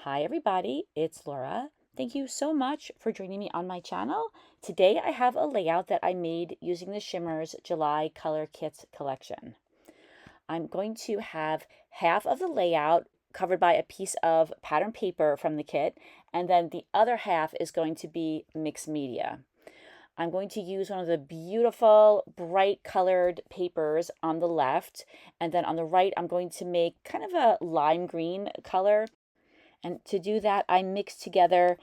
Hi everybody, it's Laura. Thank you so much for joining me on my channel. Today I have a layout that I made using the Shimmerz July Color Kits collection. I'm going to have half of the layout covered by a piece of pattern paper from the kit, and then the other half is going to be mixed media. I'm going to use one of the beautiful bright colored papers on the left, and then on the right I'm going to make kind of a lime green color. And to do that, I mixed together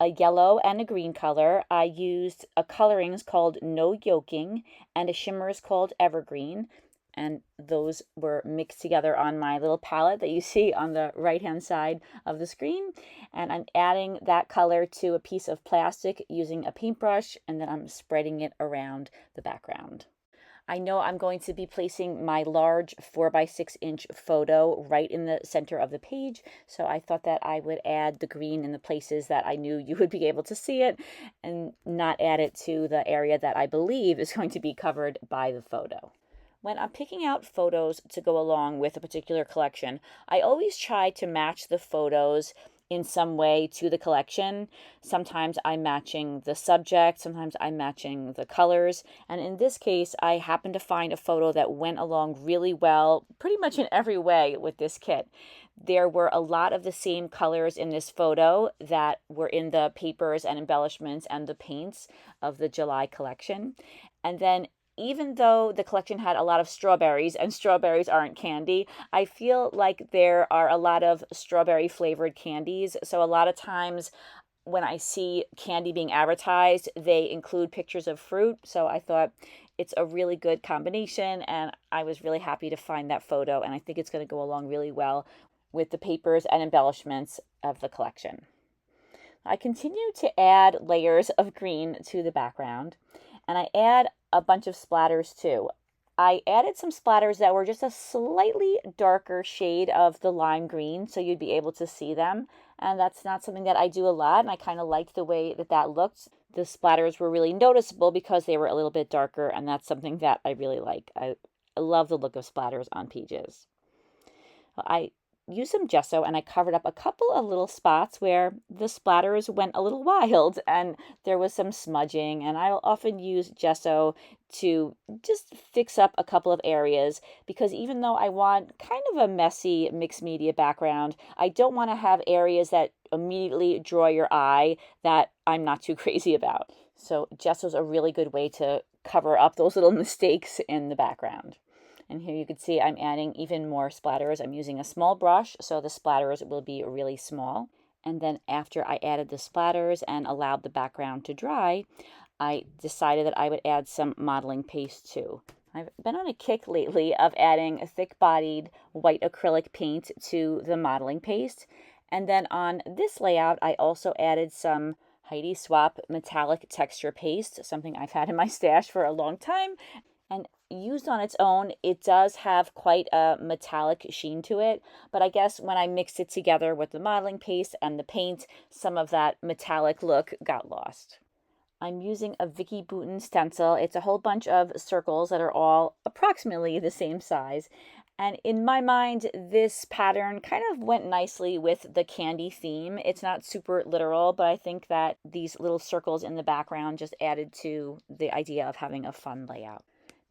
a yellow and a green color. I used a Coloringz called No Yolking and a Shimmerz called Evergreen. And those were mixed together on my little palette that you see on the right-hand side of the screen. And I'm adding that color to a piece of plastic using a paintbrush, and then I'm spreading it around the background. I know I'm going to be placing my large 4x6-inch photo right in the center of the page, so I thought that I would add the green in the places that I knew you would be able to see it and not add it to the area that I believe is going to be covered by the photo. When I'm picking out photos to go along with a particular collection, I always try to match the photos in some way to the collection. Sometimes I'm matching the subject, sometimes I'm matching the colors, and in this case I happened to find a photo that went along really well pretty much in every way with this kit. There were a lot of the same colors in this photo that were in the papers and embellishments and the paints of the July collection. And then even though the collection had a lot of strawberries, and strawberries aren't candy, I feel like there are a lot of strawberry flavored candies. So a lot of times when I see candy being advertised, they include pictures of fruit. So I thought it's a really good combination, and I was really happy to find that photo, and I think it's going to go along really well with the papers and embellishments of the collection. I continue to add layers of green to the background, and I add a bunch of splatters too. I added some splatters that were just a slightly darker shade of the lime green, so you'd be able to see them. And that's not something that I do a lot, and I kind of liked the way that that looked. The splatters were really noticeable because they were a little bit darker, and that's something that I really like. I love the look of splatters on pages. I used some gesso and I covered up a couple of little spots where the splatters went a little wild and there was some smudging, and I'll often use gesso to just fix up a couple of areas because even though I want kind of a messy mixed media background, I don't want to have areas that immediately draw your eye that I'm not too crazy about. So gesso is a really good way to cover up those little mistakes in the background. And here you can see I'm adding even more splatters. I'm using a small brush, so the splatters will be really small. And then after I added the splatters and allowed the background to dry, I decided that I would add some modeling paste too. I've been on a kick lately of adding a thick-bodied white acrylic paint to the modeling paste. And then on this layout, I also added some Heidi Swapp metallic texture paste, something I've had in my stash for a long time. And used on its own, it does have quite a metallic sheen to it, but I guess when I mixed it together with the modeling paste and the paint, some of that metallic look got lost. I'm using a Vicki Boutin stencil. It's a whole bunch of circles that are all approximately the same size. And in my mind, this pattern kind of went nicely with the candy theme. It's not super literal, but I think that these little circles in the background just added to the idea of having a fun layout.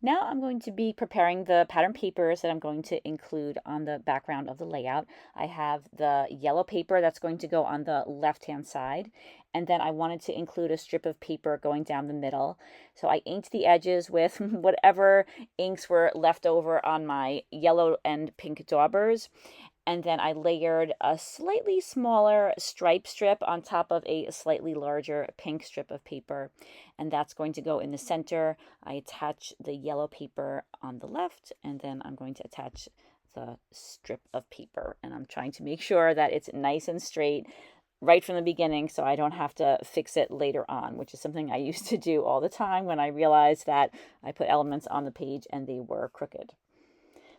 Now I'm going to be preparing the pattern papers that I'm going to include on the background of the layout. I have the yellow paper that's going to go on the left-hand side, and then I wanted to include a strip of paper going down the middle. So I inked the edges with whatever inks were left over on my yellow and pink daubers. And then I layered a slightly smaller stripe strip on top of a slightly larger pink strip of paper. And that's going to go in the center. I attach the yellow paper on the left, and then I'm going to attach the strip of paper. And I'm trying to make sure that it's nice and straight right from the beginning so I don't have to fix it later on, which is something I used to do all the time when I realized that I put elements on the page and they were crooked.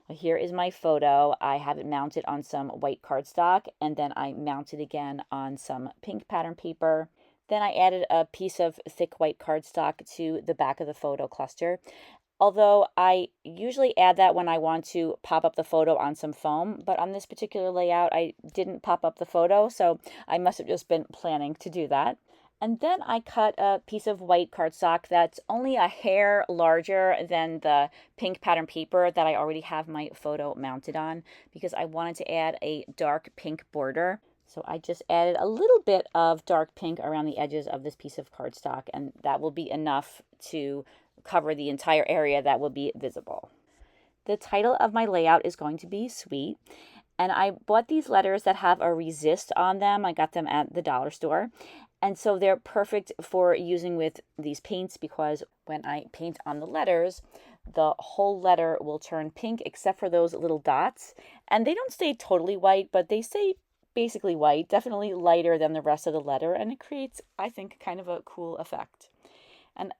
Here is my photo. I have it mounted on some white cardstock, and then I mounted again on some pink pattern paper. Then I added a piece of thick white cardstock to the back of the photo cluster. although I usually add that when I want to pop up the photo on some foam, but on this particular layout, I didn't pop up the photo, so I must have just been planning to do that. And then I cut a piece of white cardstock that's only a hair larger than the pink pattern paper that I already have my photo mounted on, because I wanted to add a dark pink border. So I just added a little bit of dark pink around the edges of this piece of cardstock, and that will be enough to cover the entire area that will be visible. The title of my layout is going to be Sweet, and I bought these letters that have a resist on them. I got them at the dollar store. And so they're perfect for using with these paints, because when I paint on the letters, the whole letter will turn pink except for those little dots. And they don't stay totally white, but they stay basically white, definitely lighter than the rest of the letter. And it creates, I think, kind of a cool effect. And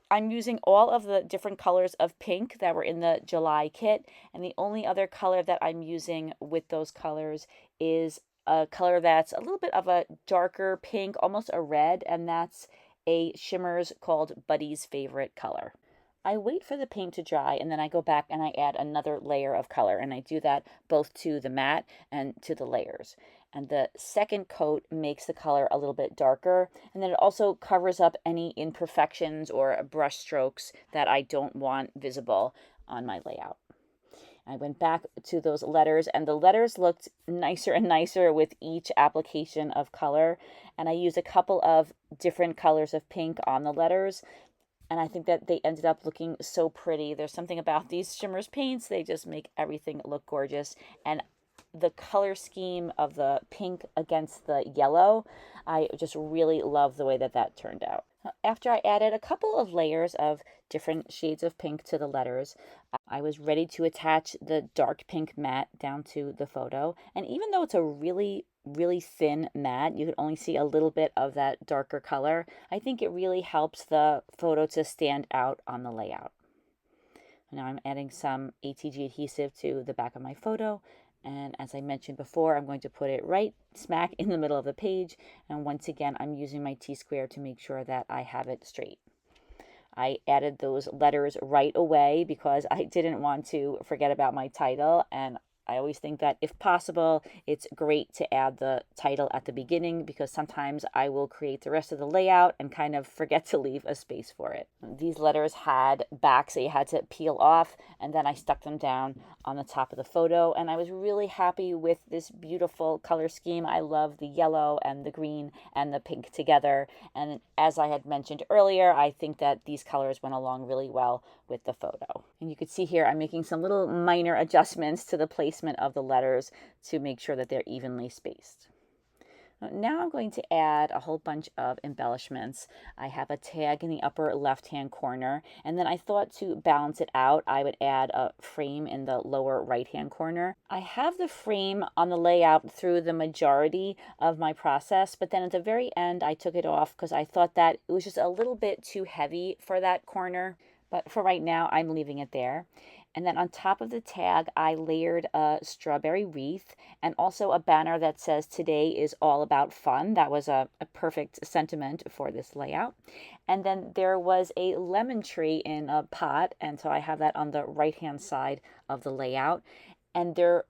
I'm using all of the different colors of pink that were in the July kit. And the only other color that I'm using with those colors is a color that's a little bit of a darker pink, almost a red, and that's a Shimmerz called Buddy's Favorite Color. I wait for the paint to dry, and then I go back and I add another layer of color, and I do that both to the mat and to the layers. And the second coat makes the color a little bit darker, and then it also covers up any imperfections or brush strokes that I don't want visible on my layout. I went back to those letters, and the letters looked nicer and nicer with each application of color. And I used a couple of different colors of pink on the letters, and I think that they ended up looking so pretty. There's something about these Shimmerz paints, they just make everything look gorgeous. And the color scheme of the pink against the yellow, I just really love the way that that turned out. After I added a couple of layers of different shades of pink to the letters, I was ready to attach the dark pink mat down to the photo. And even though it's a really thin mat, you can only see a little bit of that darker color, I think it really helps the photo to stand out on the layout. Now I'm adding some ATG adhesive to the back of my photo. And as I mentioned before, I'm going to put it right smack in the middle of the page. And once again, I'm using my T-square to make sure that I have it straight. I added those letters right away because I didn't want to forget about my title, and I always think that if possible, it's great to add the title at the beginning, because sometimes I will create the rest of the layout and kind of forget to leave a space for it. These letters had backs that you had to peel off, and then I stuck them down on the top of the photo, and I was really happy with this beautiful color scheme. I love the yellow and the green and the pink together, and as I had mentioned earlier, I think that these colors went along really well with the photo. And you can see here I'm making some little minor adjustments to the placement of the letters to make sure that they're evenly spaced. Now I'm going to add a whole bunch of embellishments. I have a tag in the upper left-hand corner, and then I thought to balance it out, I would add a frame in the lower right-hand corner. I have the frame on the layout through the majority of my process, but then at the very end I took it off because I thought that it was just a little bit too heavy for that corner. But for right now, I'm leaving it there. And then on top of the tag, I layered a strawberry wreath and also a banner that says "Today is all about fun." That was a perfect sentiment for this layout. And then there was a lemon tree in a pot, and so I have that on the right-hand side of the layout. And there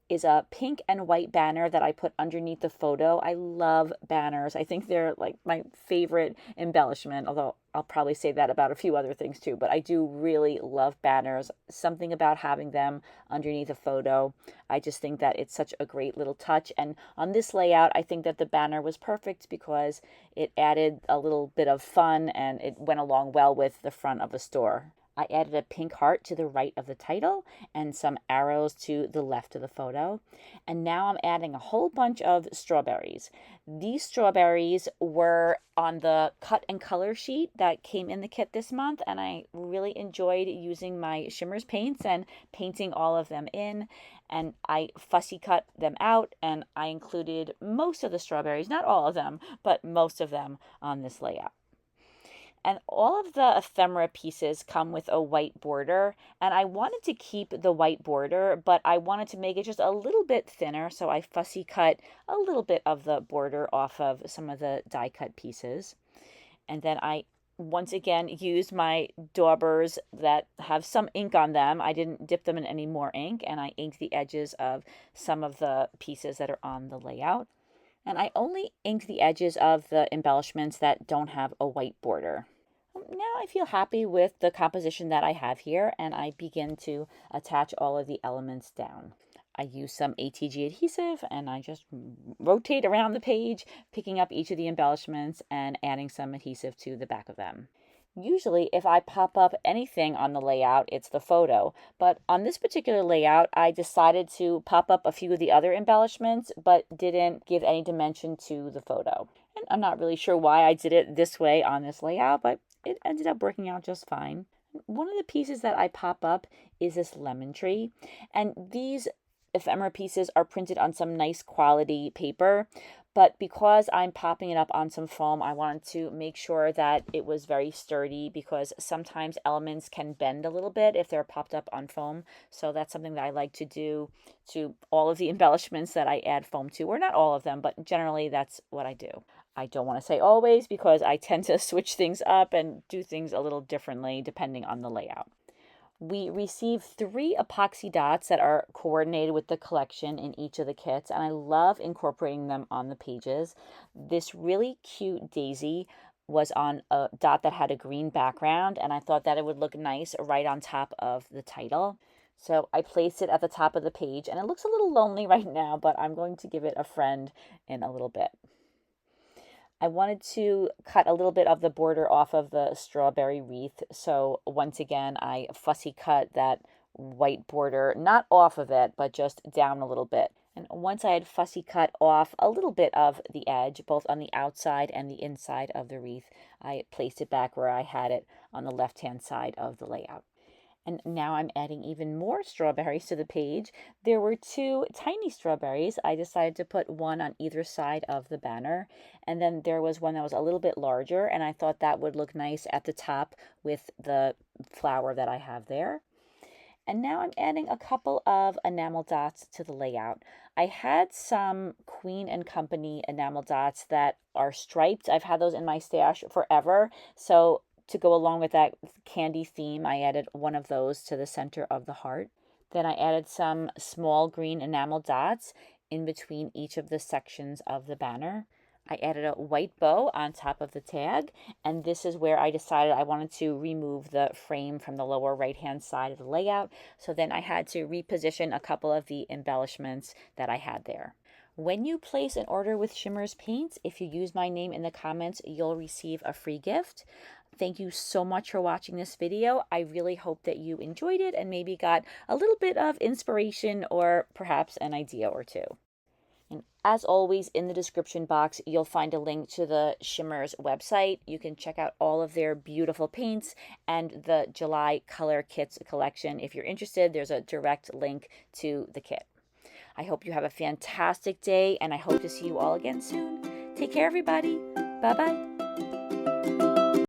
is a pink and white banner that I put underneath the photo. I love banners. I think they're like my favorite embellishment, although I'll probably say that about a few other things too, but I do really love banners. Something about having them underneath a photo. I just think that it's such a great little touch. And on this layout, I think that the banner was perfect because it added a little bit of fun and it went along well with the front of the store. I added a pink heart to the right of the title and some arrows to the left of the photo. And now I'm adding a whole bunch of strawberries. These strawberries were on the cut and color sheet that came in the kit this month, and I really enjoyed using my Shimmerz paints and painting all of them in. And I fussy cut them out, and I included most of the strawberries, not all of them, but most of them on this layout. And all of the ephemera pieces come with a white border, and I wanted to keep the white border, but I wanted to make it just a little bit thinner, so I fussy cut a little bit of the border off of some of the die cut pieces. And then I once again, used my daubers that have some ink on them. I didn't dip them in any more ink, and I inked the edges of some of the pieces that are on the layout. And I only inked the edges of the embellishments that don't have a white border. Now I feel happy with the composition that I have here, and I begin to attach all of the elements down. I use some ATG adhesive, and I just rotate around the page, picking up each of the embellishments and adding some adhesive to the back of them. Usually, if I pop up anything on the layout, it's the photo. But on this particular layout, I decided to pop up a few of the other embellishments, but didn't give any dimension to the photo. And I'm not really sure why I did it this way on this layout, but it ended up working out just fine. One of the pieces that I pop up is this lemon tree. And these ephemera pieces are printed on some nice quality paper, but because I'm popping it up on some foam, I wanted to make sure that it was very sturdy, because sometimes elements can bend a little bit if they're popped up on foam. So that's something that I like to do to all of the embellishments that I add foam to, or not all of them, but generally that's what I do. I don't want to say always, because I tend to switch things up and do things a little differently depending on the layout. We received 3 epoxy dots that are coordinated with the collection in each of the kits, and I love incorporating them on the pages. This really cute daisy was on a dot that had a green background, and I thought that it would look nice right on top of the title. So I placed it at the top of the page, and it looks a little lonely right now, but I'm going to give it a friend in a little bit. I wanted to cut a little bit of the border off of the strawberry wreath. So once again, I fussy cut that white border, not off of it, but just down a little bit. And once I had fussy cut off a little bit of the edge, both on the outside and the inside of the wreath, I placed it back where I had it on the left-hand side of the layout. And now I'm adding even more strawberries to the page. There were 2 tiny strawberries. I decided to put one on either side of the banner. And then there was one that was a little bit larger, and I thought that would look nice at the top with the flower that I have there. And now I'm adding a couple of enamel dots to the layout. I had some Queen & Company enamel dots that are striped. I've had those in my stash forever. So to go along with that candy theme, I added one of those to the center of the heart. Then I added some small green enamel dots in between each of the sections of the banner. I added a white bow on top of the tag, and this is where I decided I wanted to remove the frame from the lower right-hand side of the layout. So then I had to reposition a couple of the embellishments that I had there. When you place an order with Shimmerz Paints, if you use my name in the comments, you'll receive a free gift. Thank you so much for watching this video. I really hope that you enjoyed it and maybe got a little bit of inspiration or perhaps an idea or two. And as always, in the description box, you'll find a link to the Shimmerz website. You can check out all of their beautiful paints and the July Color Kitz collection. If you're interested, there's a direct link to the kit. I hope you have a fantastic day, and I hope to see you all again soon. Take care, everybody. Bye-bye.